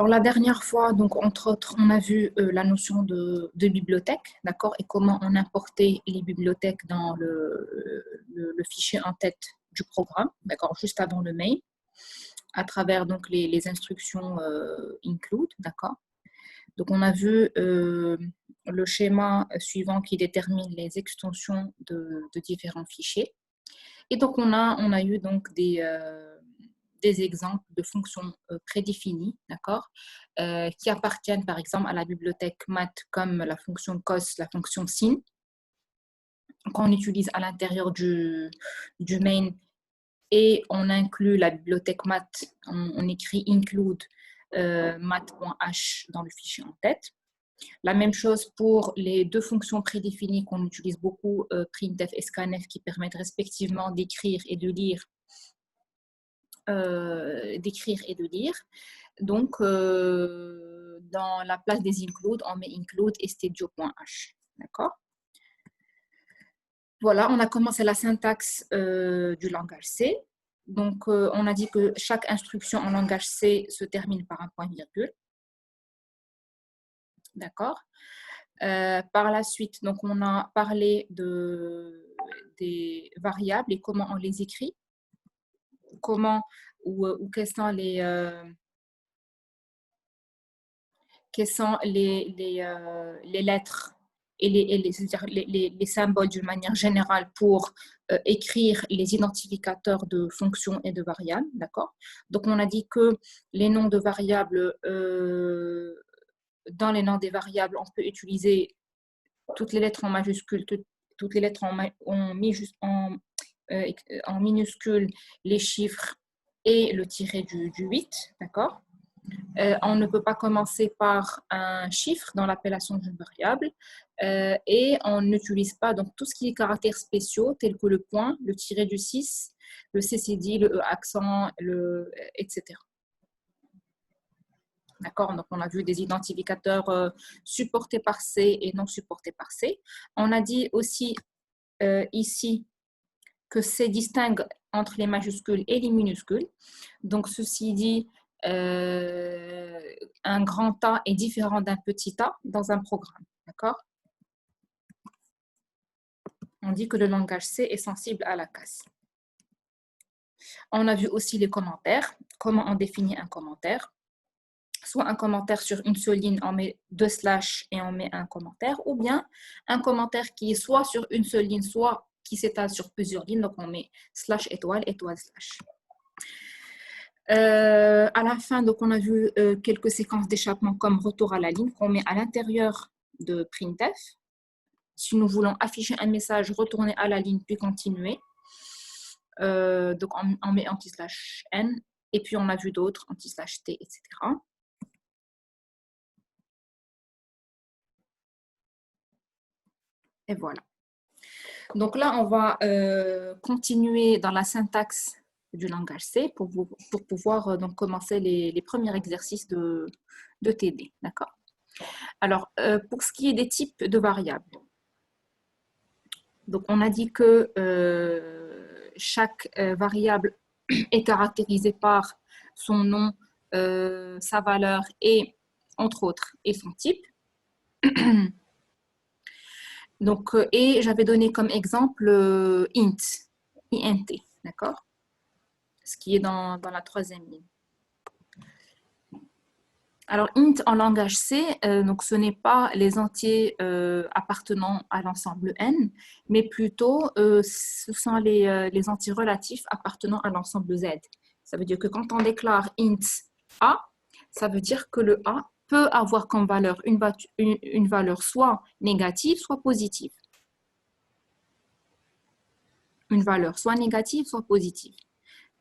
Alors, la dernière fois, donc, entre autres, on a vu la notion de bibliothèque, d'accord, et comment on importait les bibliothèques dans le fichier en tête du programme, d'accord, juste avant le main, à travers donc les instructions include, d'accord. Donc, on a vu le schéma suivant qui détermine les extensions de différents fichiers. Et donc, on a eu donc des exemples de fonctions prédéfinies, d'accord, qui appartiennent par exemple à la bibliothèque math comme la fonction cos, la fonction sin, qu'on utilise à l'intérieur du main, et on inclut la bibliothèque math, on écrit include math.h dans le fichier en tête. La même chose pour les deux fonctions prédéfinies qu'on utilise beaucoup, printf et scanf, qui permettent respectivement d'écrire et de lire. Donc, dans la place des include, on met include stdio.h. D'accord? Voilà, on a commencé la syntaxe du langage C. Donc, on a dit que chaque instruction en langage C se termine par un point-virgule. D'accord? Par la suite, donc, on a parlé des variables et comment on les écrit. Comment ou quelles sont les lettres et les symboles d'une manière générale pour écrire les identificateurs de fonctions et de variables, d'accord? Donc, on a dit que les noms de variables, dans les noms des variables, on peut utiliser toutes les lettres en majuscule, toutes les lettres en minuscule, les chiffres et le tiré du 8, d'accord? On ne peut pas commencer par un chiffre dans l'appellation d'une variable et on n'utilise pas donc tout ce qui est caractères spéciaux tels que le point, le tiré du 6, le CCD, le E accent, etc. D'accord? Donc, on a vu des identificateurs supportés par C et non supportés par C. On a dit aussi ici que C distingue entre les majuscules et les minuscules. Donc, ceci dit, un grand A est différent d'un petit a dans un programme. D'accord? On dit que le langage C est sensible à la casse. On a vu aussi les commentaires. Comment on définit un commentaire? Soit un commentaire sur une seule ligne, on met 2 slash et on met un commentaire, ou bien un commentaire qui est soit sur une seule ligne, soit qui s'étale sur plusieurs lignes, donc on met slash étoile, étoile slash. À la fin, donc on a vu quelques séquences d'échappement comme retour à la ligne qu'on met à l'intérieur de printf. Si nous voulons afficher un message, retourner à la ligne puis continuer. Donc on met anti/n et puis on a vu d'autres anti/t, etc. Et voilà. Donc là, on va continuer dans la syntaxe du langage C pour pouvoir donc commencer les premiers exercices de TD. D'accord? Alors, pour ce qui est des types de variables, donc on a dit que chaque variable est caractérisée par son nom, sa valeur et, entre autres, et son type. Donc, et j'avais donné comme exemple int, d'accord? Ce qui est dans la troisième ligne. Alors, int en langage C, donc ce n'est pas les entiers appartenant à l'ensemble n, mais plutôt ce sont les entiers relatifs appartenant à l'ensemble z. Ça veut dire que quand on déclare int a, ça veut dire que le a peut avoir comme valeur une valeur soit négative, soit positive. Une valeur soit négative, soit positive.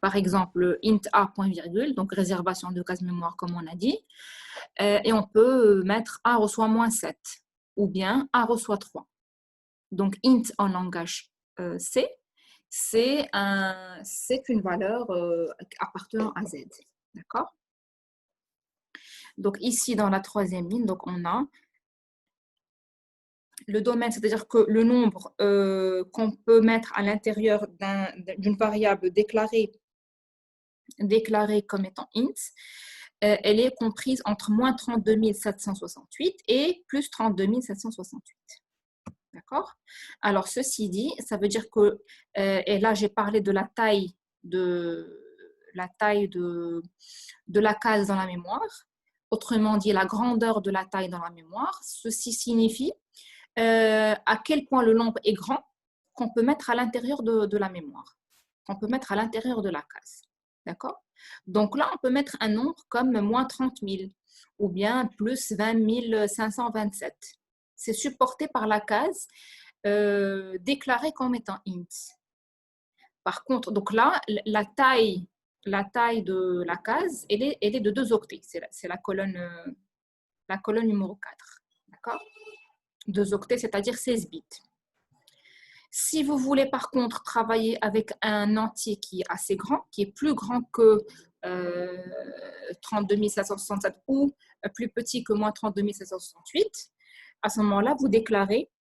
Par exemple, int a, point virgule, donc réservation de case mémoire comme on a dit, et on peut mettre a reçoit moins 7, ou bien a reçoit 3. Donc int en langage C, c'est une valeur appartenant à Z. D'accord? Donc ici, dans la troisième ligne, donc on a le domaine, c'est-à-dire que le nombre qu'on peut mettre à l'intérieur d'une variable déclarée comme étant int, elle est comprise entre moins 32 768 et plus 32 768. D'accord? Alors, ceci dit, ça veut dire que, et là, j'ai parlé de la taille de la case dans la mémoire. Autrement dit, la grandeur de la taille dans la mémoire. Ceci signifie à quel point le nombre est grand qu'on peut mettre à l'intérieur de la mémoire, qu'on peut mettre à l'intérieur de la case. D'accord? Donc là, on peut mettre un nombre comme moins 30 000 ou bien plus 20 527. C'est supporté par la case déclarée comme étant int. Par contre, donc là, la taille de la case, elle est de 2 octets. C'est la colonne numéro 4. D'accord? 2 octets, c'est-à-dire 16 bits. Si vous voulez par contre travailler avec un entier qui est assez grand, qui est plus grand que 32 767 ou plus petit que moins 32 768, à ce moment-là, vous déclarez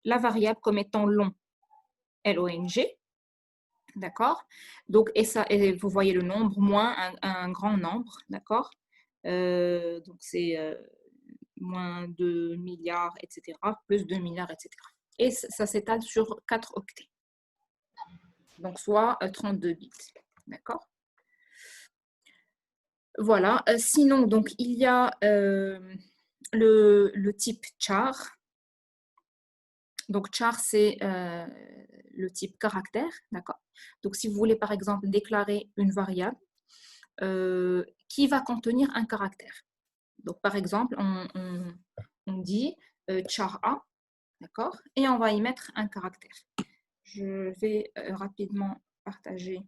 la variable comme étant long, L-O-N-G, d'accord? Donc, et vous voyez le nombre moins un grand nombre, d'accord? Donc, c'est moins 2 milliards, etc., plus 2 milliards, etc. Et ça s'étale sur 4 octets. Donc, soit 32 bits. D'accord? Voilà. Sinon, donc, il y a le type char. Donc, char, c'est le type caractère. D'accord? Donc, si vous voulez, par exemple, déclarer une variable qui va contenir un caractère. Donc, par exemple, on dit char A, d'accord? Et on va y mettre un caractère. Je vais rapidement partager.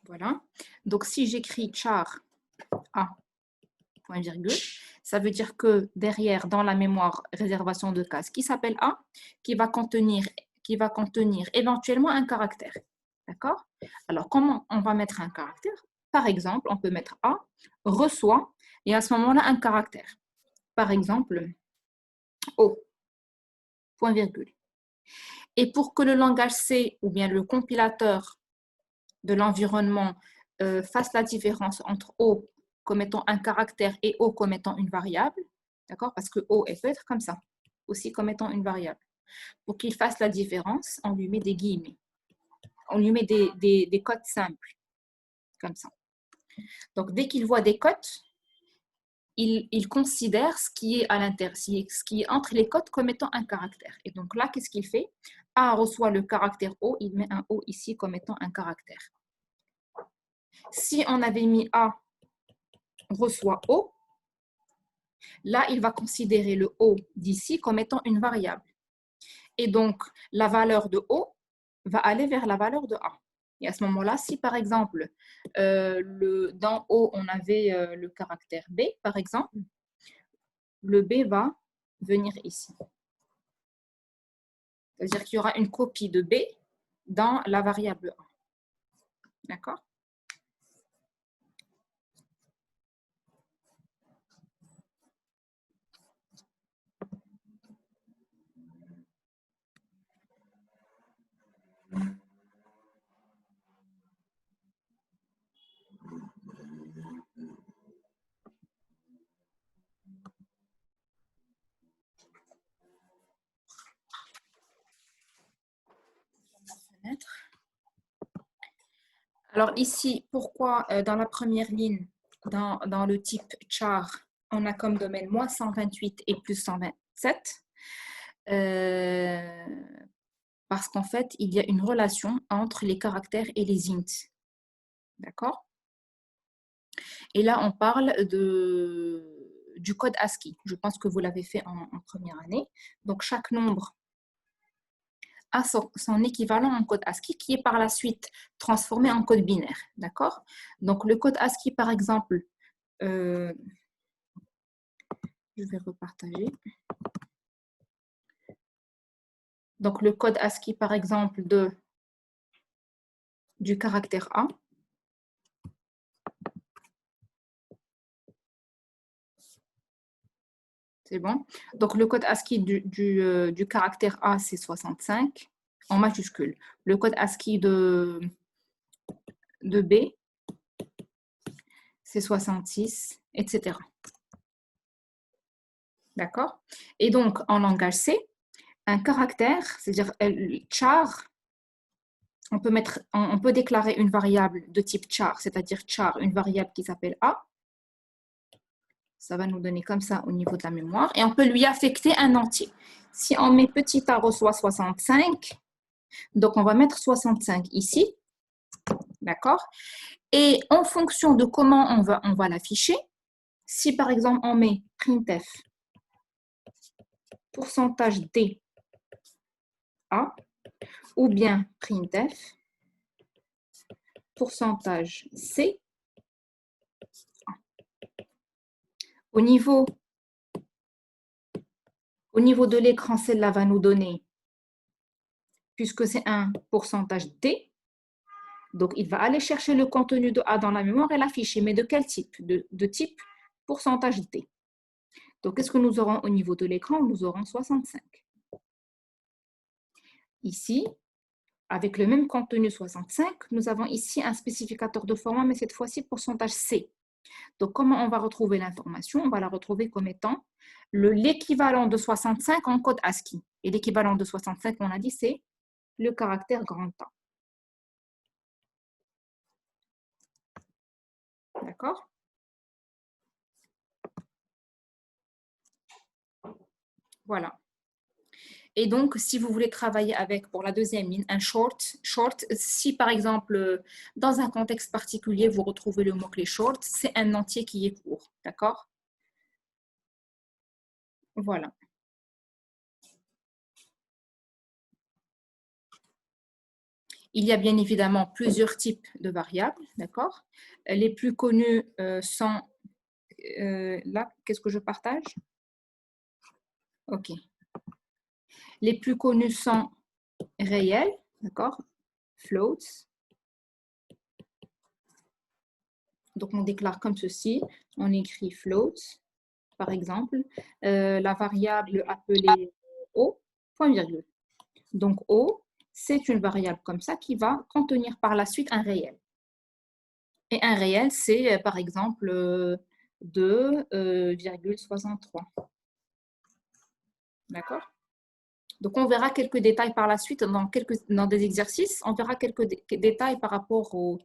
Voilà. Donc, si j'écris char A, point virgule, ça veut dire que derrière, dans la mémoire réservation de case qui s'appelle A, qui va contenir éventuellement un caractère. D'accord? Alors, comment on va mettre un caractère? Par exemple, on peut mettre A, reçoit, et à ce moment-là, un caractère. Par exemple, O, point virgule. Et pour que le langage C, ou bien le compilateur de l'environnement, fasse la différence entre O comme étant un caractère et O comme étant une variable, d'accord? Parce que O, elle peut être comme ça, aussi comme étant une variable. Pour qu'il fasse la différence, on lui met des guillemets. On lui met des cotes simples, comme ça. Donc, dès qu'il voit des cotes, il considère ce qui est à l'intérieur, ce qui est entre les cotes comme étant un caractère. Et donc là, qu'est-ce qu'il fait? A reçoit le caractère O, il met un O ici comme étant un caractère. Si on avait mis A reçoit O, là, il va considérer le O d'ici comme étant une variable. Et donc, la valeur de O va aller vers la valeur de A. Et à ce moment-là, si par exemple, dans O, on avait le caractère B, par exemple, le B va venir ici. C'est-à-dire qu'il y aura une copie de B dans la variable A. D'accord? Alors ici, pourquoi dans la première ligne, dans le type char, on a comme domaine moins 128 et plus 127 parce qu'en fait, il y a une relation entre les caractères et les ints. D'accord? Et là, on parle du code ASCII. Je pense que vous l'avez fait en première année. Donc, chaque nombre a son équivalent en code ASCII qui est par la suite transformé en code binaire. D'accord? Donc, le code ASCII, par exemple, je vais repartager. Donc, le code ASCII, par exemple, du caractère A. C'est bon? Donc, le code ASCII du caractère A, c'est 65 en majuscule. Le code ASCII de B, c'est 66, etc. D'accord? Et donc, en langage C, un caractère, c'est-à-dire char, on peut déclarer une variable de type char, c'est-à-dire char, une variable qui s'appelle A. Ça va nous donner comme ça au niveau de la mémoire. Et on peut lui affecter un entier. Si on met petit a reçoit 65, donc on va mettre 65 ici. D'accord? Et en fonction de comment on va l'afficher, si par exemple on met printf pourcentage d a ou bien printf pourcentage c, au niveau de l'écran, celle-là va nous donner, puisque c'est un pourcentage d, donc il va aller chercher le contenu de a dans la mémoire et l'afficher. Mais de quel type? De type pourcentage d. Donc, qu'est-ce que nous aurons au niveau de l'écran? Nous aurons 65. Ici, avec le même contenu 65, nous avons ici un spécificateur de format, mais cette fois-ci pourcentage C. Donc, comment on va retrouver l'information? On va la retrouver comme étant l'équivalent de 65 en code ASCII. Et l'équivalent de 65, on a dit, c'est le caractère grand A. D'accord? Voilà. Et donc, si vous voulez travailler avec, pour la deuxième ligne, un short, si par exemple, dans un contexte particulier, vous retrouvez le mot-clé short, c'est un entier qui est court. D'accord? Voilà. Il y a bien évidemment plusieurs types de variables. D'accord? Les plus connus sont... là, qu'est-ce que je partage? OK. Les plus connus sont réels. D'accord? Floats. Donc, on déclare comme ceci. On écrit floats, par exemple. La variable appelée O, point virgule. Donc, O, c'est une variable comme ça qui va contenir par la suite un réel. Et un réel, c'est par exemple 2,63. D'accord? Donc, on verra quelques détails par la suite dans des exercices. On verra quelques détails par rapport au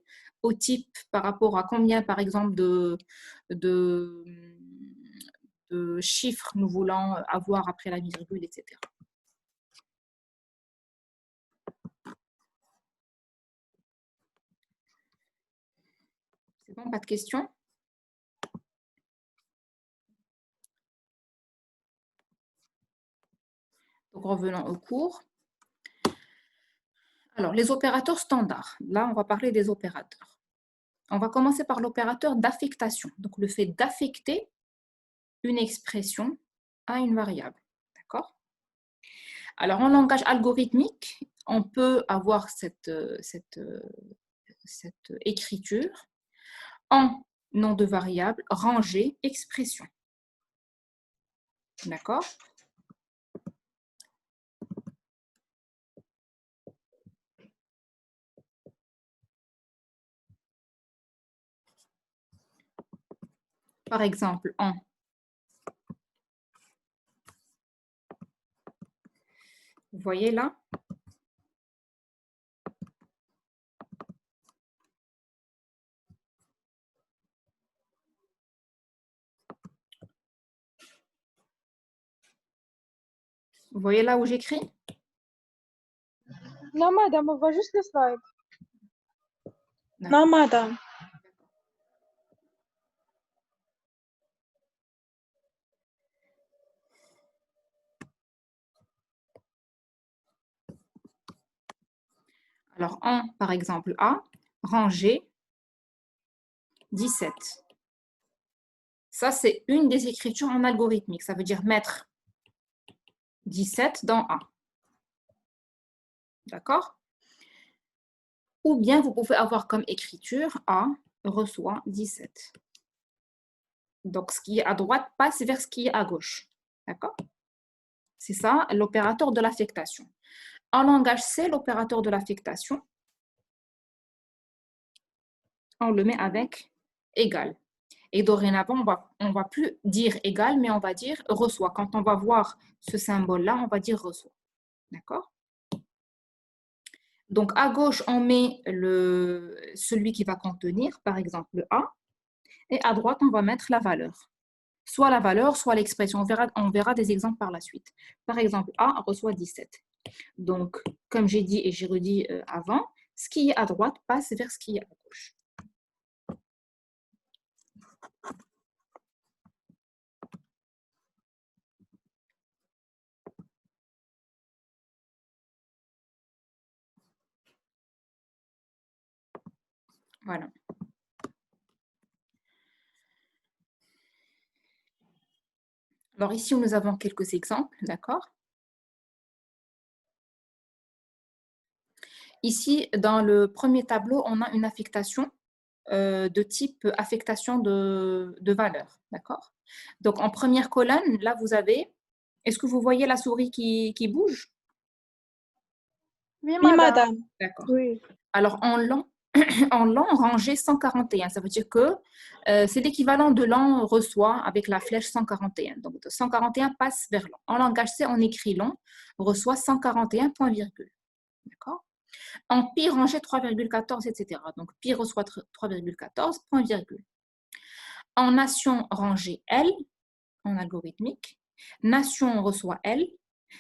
type, par rapport à combien, par exemple, de chiffres nous voulons avoir après la virgule, etc. C'est bon, pas de questions? Donc, revenons au cours. Alors, les opérateurs standards. Là, on va parler des opérateurs. On va commencer par l'opérateur d'affectation. Donc, le fait d'affecter une expression à une variable. D'accord? Alors, en langage algorithmique, on peut avoir cette écriture en nom de variable, rangée, expression. D'accord? Par exemple, en. Vous voyez là? Vous voyez là où j'écris? Non, madame, on voit juste le slide. Non, madame. Alors, en, par exemple, A, rangée, 17. Ça, c'est une des écritures en algorithmique. Ça veut dire mettre 17 dans A. D'accord? Ou bien, vous pouvez avoir comme écriture A reçoit 17. Donc, ce qui est à droite passe vers ce qui est à gauche. D'accord? C'est ça, l'opérateur de l'affectation. En langage C, l'opérateur de l'affectation, on le met avec égal. Et dorénavant, on va plus dire égal, mais on va dire reçoit. Quand on va voir ce symbole-là, on va dire reçoit. D'accord? Donc, à gauche, on met celui qui va contenir, par exemple, le A. Et à droite, on va mettre la valeur. Soit la valeur, soit l'expression. On verra des exemples par la suite. Par exemple, A reçoit 17. Donc, comme j'ai dit et j'ai redit avant, ce qui est à droite passe vers ce qui est à gauche. Voilà. Alors ici, nous avons quelques exemples, d'accord? Ici, dans le premier tableau, on a une affectation de type affectation de valeur, d'accord? Donc, en première colonne, là, vous avez... Est-ce que vous voyez la souris qui bouge? Oui, madame. D'accord. Oui. Alors, en long, rangée 141, ça veut dire que c'est l'équivalent de long reçoit avec la flèche 141. Donc, 141 passe vers long. En langage C, on écrit long, reçoit 141, point virgule. D'accord? En pi rangé 3,14, etc. Donc, pi reçoit 3,14, point virgule. En nation rangée L, en algorithmique, nation reçoit L.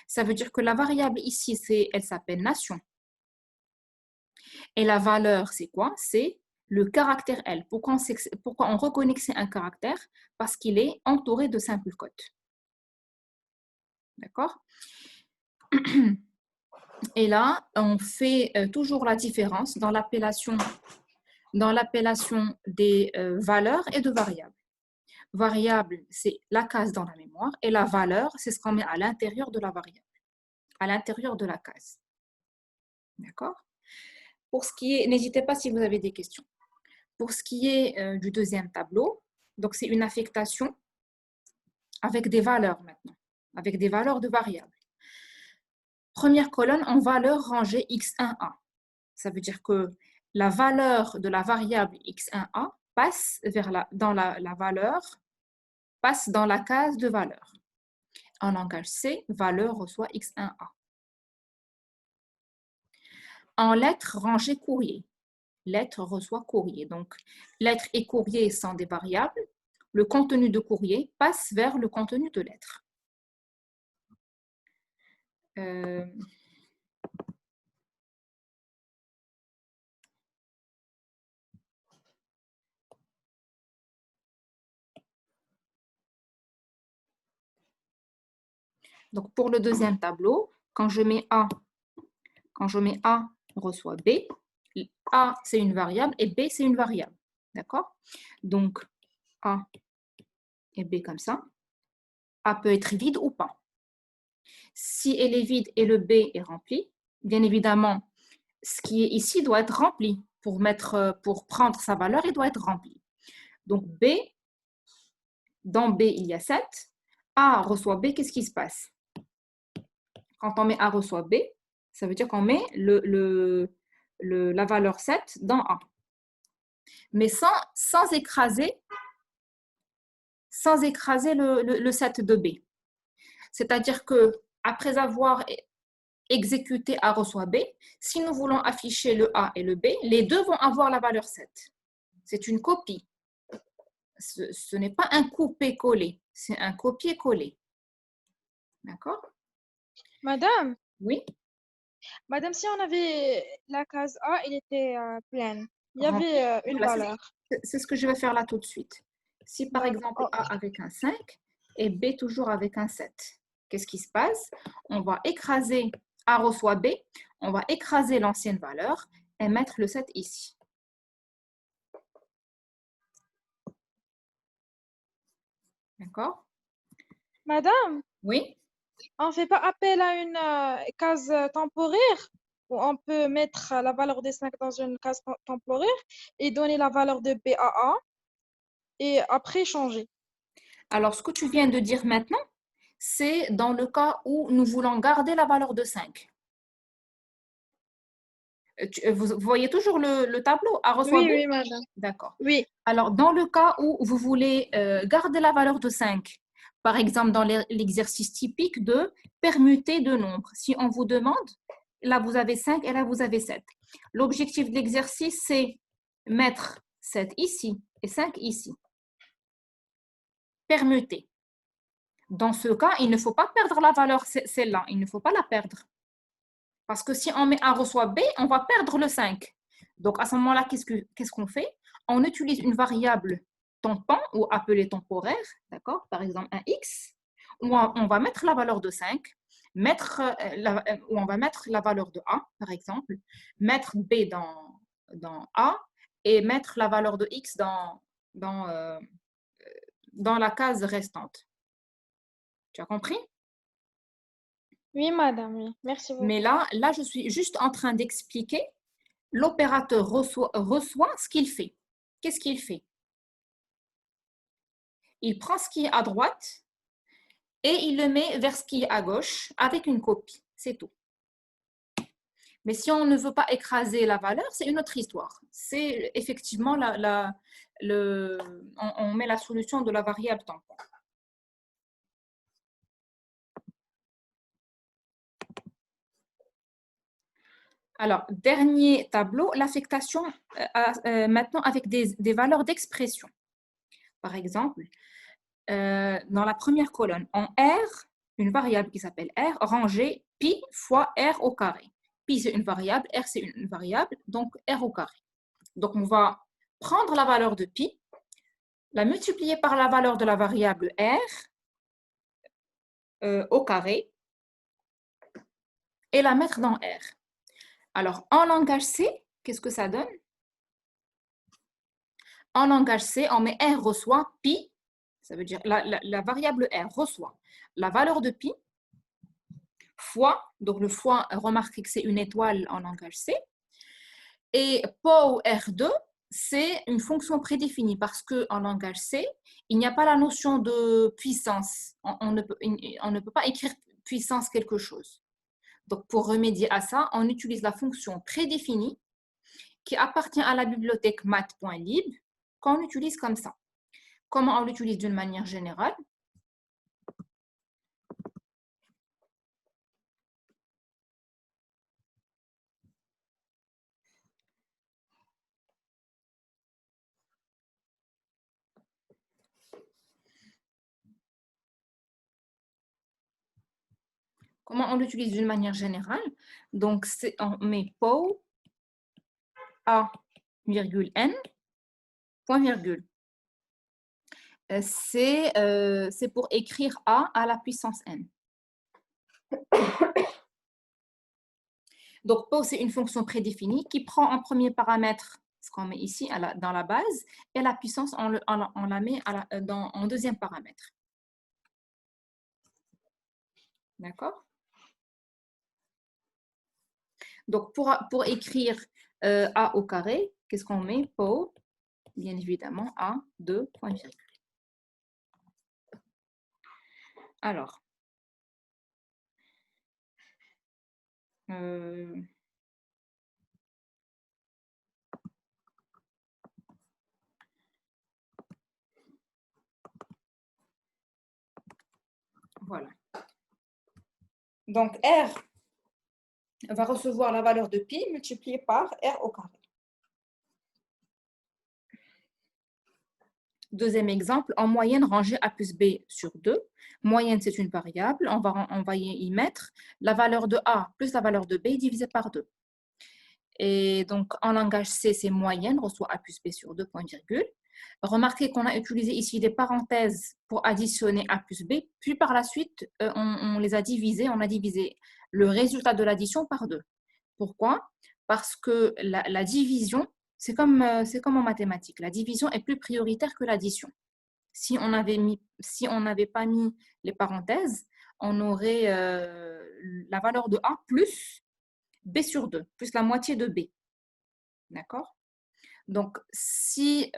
Ça veut dire que la variable ici, elle s'appelle nation. Et la valeur, c'est quoi? C'est le caractère L. Pourquoi on reconnaît que c'est un caractère? Parce qu'il est entouré de simples cotes. D'accord? Et là, on fait toujours la différence dans l'appellation des valeurs et de variables. Variable, c'est la case dans la mémoire, et la valeur, c'est ce qu'on met à l'intérieur de la variable, à l'intérieur de la case. D'accord? Pour ce qui est, n'hésitez pas si vous avez des questions. Pour ce qui est du deuxième tableau, donc c'est une affectation avec des valeurs maintenant, avec des valeurs de variables. Première colonne en valeur rangée x1a. Ça veut dire que la valeur de la variable x1a passe dans la valeur, passe dans la case de valeur. En langage C, valeur reçoit x1a. En lettres rangée courrier, lettre reçoit courrier. Donc, lettre et courrier sont des variables. Le contenu de courrier passe vers le contenu de lettre. Donc, pour le deuxième tableau, quand je mets A, reçoit B. A, c'est une variable et B, c'est une variable. D'accord? Donc, A et B comme ça. A peut être vide ou pas. Si elle est vide et le B est rempli, bien évidemment, ce qui est ici doit être rempli. Pour prendre sa valeur, il doit être rempli. Donc, B, dans B, il y a 7. A reçoit B, qu'est-ce qui se passe? Quand on met A reçoit B, ça veut dire qu'on met la valeur 7 dans A. Mais sans écraser le 7 de B. C'est-à-dire que après avoir exécuté A reçoit B, si nous voulons afficher le A et le B, les deux vont avoir la valeur 7. C'est une copie. Ce n'est pas un coupé-collé, c'est un copier-coller. D'accord? Madame, Oui. madame, si on avait la case A, elle était pleine. Il y avait une Voilà, valeur. c'est ce que je vais faire là tout de suite. Si par exemple Oh, A avec un 5 et B toujours avec un 7, qu'est-ce qui se passe? On va écraser A reçoit B, on va écraser l'ancienne valeur et mettre le 7 ici. D'accord? madame, Oui? on ne fait pas appel à une case temporaire où on peut mettre la valeur des 5 dans une case temporaire et donner la valeur de B à A et après changer. Alors, ce que tu viens de dire maintenant, c'est dans le cas où nous voulons garder la valeur de 5. Vous voyez toujours le tableau A reçoit B? Oui, madame. D'accord. Oui. Alors, dans le cas où vous voulez garder la valeur de 5, par exemple dans l'exercice typique de permuter deux nombres, si on vous demande, là vous avez 5 et là vous avez 7. L'objectif de l'exercice, c'est mettre 7 ici et 5 ici. Permuter. Dans ce cas, il ne faut pas perdre la valeur, celle-là, il ne faut pas la perdre. Parce que si on met A reçoit B, on va perdre le 5. Donc, à ce moment-là, qu'est-ce qu'on fait? On utilise une variable tampon ou appelée temporaire, d'accord? Par exemple, un x, où on va mettre la valeur de 5, où on va mettre la valeur de A, par exemple, mettre B dans A et mettre la valeur de x dans la case restante. Tu as compris? Oui, madame, oui. Merci beaucoup. Mais là, je suis juste en train d'expliquer. L'opérateur reçoit ce qu'il fait. Qu'est-ce qu'il fait? Il prend ce qui est à droite et il le met vers ce qui est à gauche avec une copie. C'est tout. Mais si on ne veut pas écraser la valeur, c'est une autre histoire. C'est effectivement on met la solution de la variable tampon. Alors, dernier tableau, l'affectation maintenant avec des valeurs d'expression. Par exemple, dans la première colonne, en R, une variable qui s'appelle R, rangée pi fois R au carré. Pi, c'est une variable, R, c'est une variable, donc R au carré. Donc, on va prendre la valeur de pi, la multiplier par la valeur de la variable R au carré et la mettre dans R. Alors, en langage C, qu'est-ce que ça donne? En langage C, on met R reçoit pi, ça veut dire la variable R reçoit la valeur de pi fois, donc le fois, remarquez que c'est une étoile en langage C, et POW R2, c'est une fonction prédéfinie parce qu'en langage C, il n'y a pas la notion de puissance. On ne peut pas écrire puissance quelque chose. Donc, pour remédier à ça, on utilise la fonction prédéfinie qui appartient à la bibliothèque math.lib qu'on utilise comme ça. Comment on l'utilise d'une manière générale? Comment on l'utilise d'une manière générale? Donc, on met POW A, n, point virgule. C'est pour écrire A à la puissance n. Donc, POW, c'est une fonction prédéfinie qui prend en premier paramètre ce qu'on met ici dans la base et la puissance, on la met en deuxième paramètre. D'accord? Donc, pour écrire A au carré, qu'est-ce qu'on met? POW, bien évidemment, A, 2, point virgule. Alors, voilà. Donc, R va recevoir la valeur de pi multipliée par R au carré. Deuxième exemple, en moyenne rangée A plus B sur 2. Moyenne, c'est une variable. On va y mettre la valeur de A plus la valeur de B divisée par 2. Et donc, en langage C, c'est moyenne, reçoit A plus B sur 2, point virgule. Remarquez qu'on a utilisé ici des parenthèses pour additionner A plus B, puis par la suite, on les a divisés, on a divisé le résultat de l'addition par 2. Pourquoi? Parce que la division, c'est comme en mathématiques, la division est plus prioritaire que l'addition. Si on n'avait pas mis les parenthèses, on aurait la valeur de A plus B sur 2, plus la moitié de B. D'accord? Donc, si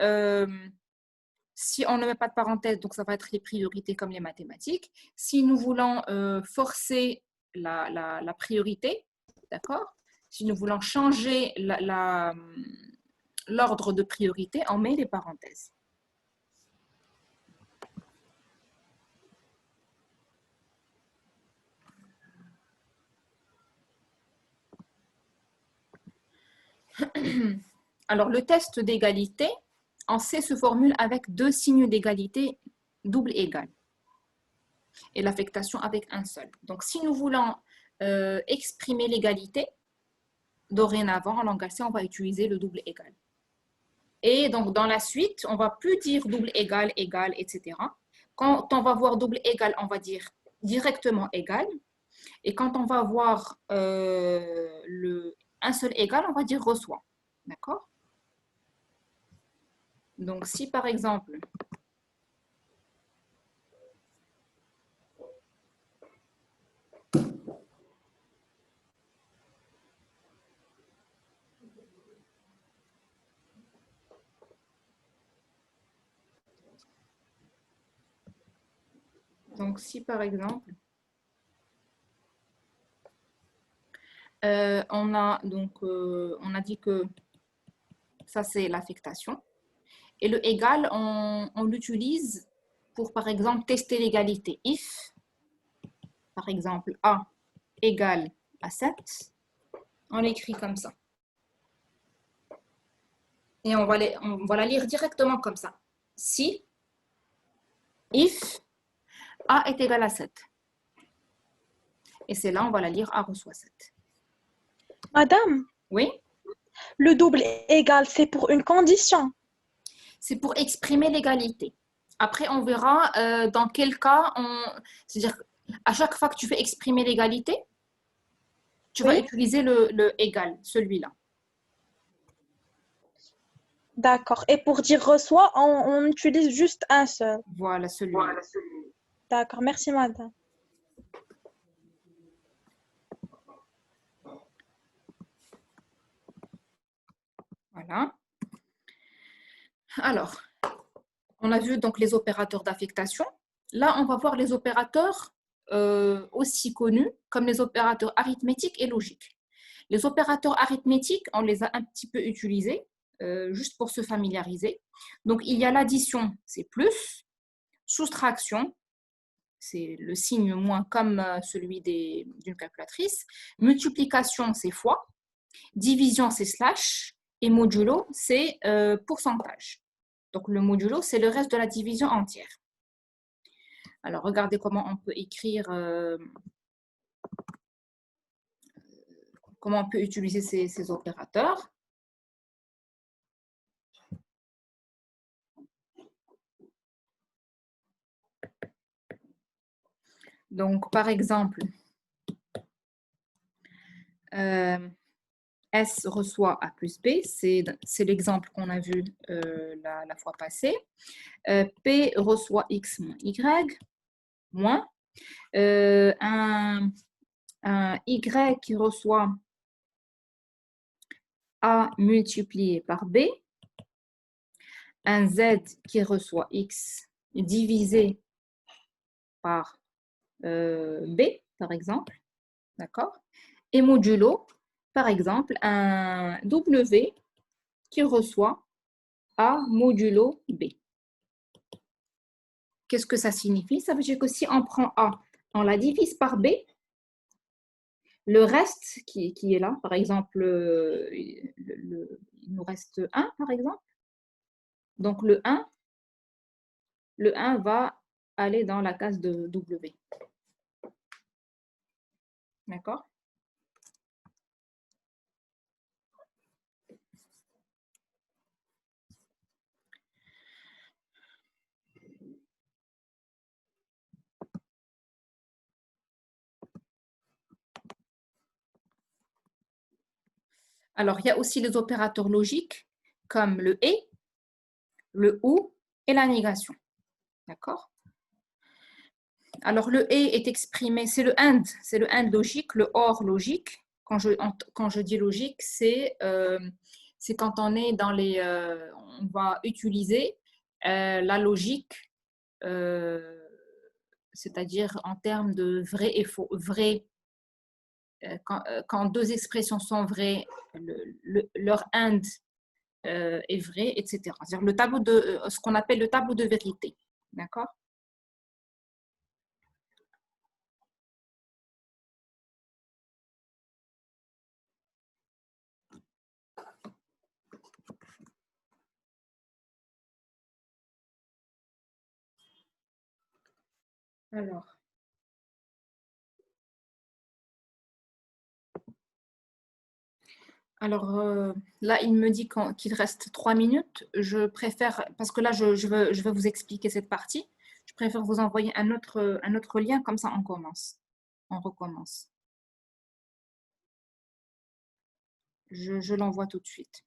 Si on ne met pas de parenthèse, donc ça va être les priorités comme les mathématiques. Si nous voulons forcer la priorité, d'accord? Si nous voulons changer l'ordre de priorité, on met les parenthèses. Alors, le test d'égalité, en C, se formule avec 2 signes d'égalité double égal et l'affectation avec un seul. Donc, si nous voulons exprimer l'égalité, dorénavant, en langage C, on va utiliser le double égal. Et donc, dans la suite, on ne va plus dire double égal, égal, etc. Quand on va voir double égal, on va dire directement égal. Et quand on va voir un seul égal, on va dire reçoit. D'accord? Donc, si par exemple, on a dit que ça c'est l'affectation. Et le égal, on l'utilise pour, par exemple, tester l'égalité. If, par exemple, A égale à 7, on l'écrit comme ça. Et on va la lire directement comme ça. Si, if, A est égal à 7. Et c'est là, on va la lire A reçoit 7. Madame, Oui? le double égal, c'est pour une condition. C'est pour exprimer l'égalité. Après, on verra dans quel cas, c'est-à-dire à chaque fois que tu fais exprimer l'égalité, tu vas utiliser le égal, celui-là. D'accord. Et pour dire reçoit, on utilise juste un seul. Voilà, celui-là. D'accord. Merci, madame. Voilà. Alors, on a vu donc les opérateurs d'affectation. Là, on va voir les opérateurs aussi connus comme les opérateurs arithmétiques et logiques. Les opérateurs arithmétiques, on les a un petit peu utilisés, juste pour se familiariser. Donc, il y a l'addition, c'est plus. Soustraction, c'est le signe moins comme celui d'une calculatrice. Multiplication, c'est fois. Division, c'est slash. Et modulo, c'est pourcentage. Donc, le modulo, c'est le reste de la division entière. Alors, regardez comment on peut écrire, comment on peut utiliser ces opérateurs. Donc, par exemple, S reçoit A plus B, c'est l'exemple qu'on a vu la fois passée. P reçoit X moins Y, moins. Un Y qui reçoit A multiplié par B. Un Z qui reçoit X divisé par B, par exemple. D'accord? Et modulo, par exemple, un W qui reçoit A modulo B. Qu'est-ce que ça signifie? Ça veut dire que si on prend A, on la divise par B, le reste qui est là, par exemple, il nous reste 1, par exemple. Donc, le 1 va aller dans la case de W. D'accord? Alors, il y a aussi les opérateurs logiques comme le et, le ou et la négation. D'accord? Alors, le et est exprimé, c'est le and logique, le or logique. Quand je dis logique, c'est quand on est dans on va utiliser la logique, c'est-à-dire en termes de vrai et faux. Vrai, quand deux expressions sont vraies, leur ind est vrai, etc. C'est-à-dire le tableau de, ce qu'on appelle le tableau de vérité. D'accord? Alors. Alors là, il me dit qu'il reste 3 minutes. Je préfère, parce que là, je vais vous expliquer cette partie. Je préfère vous envoyer un autre lien, comme ça on commence. On recommence. Je l'envoie tout de suite.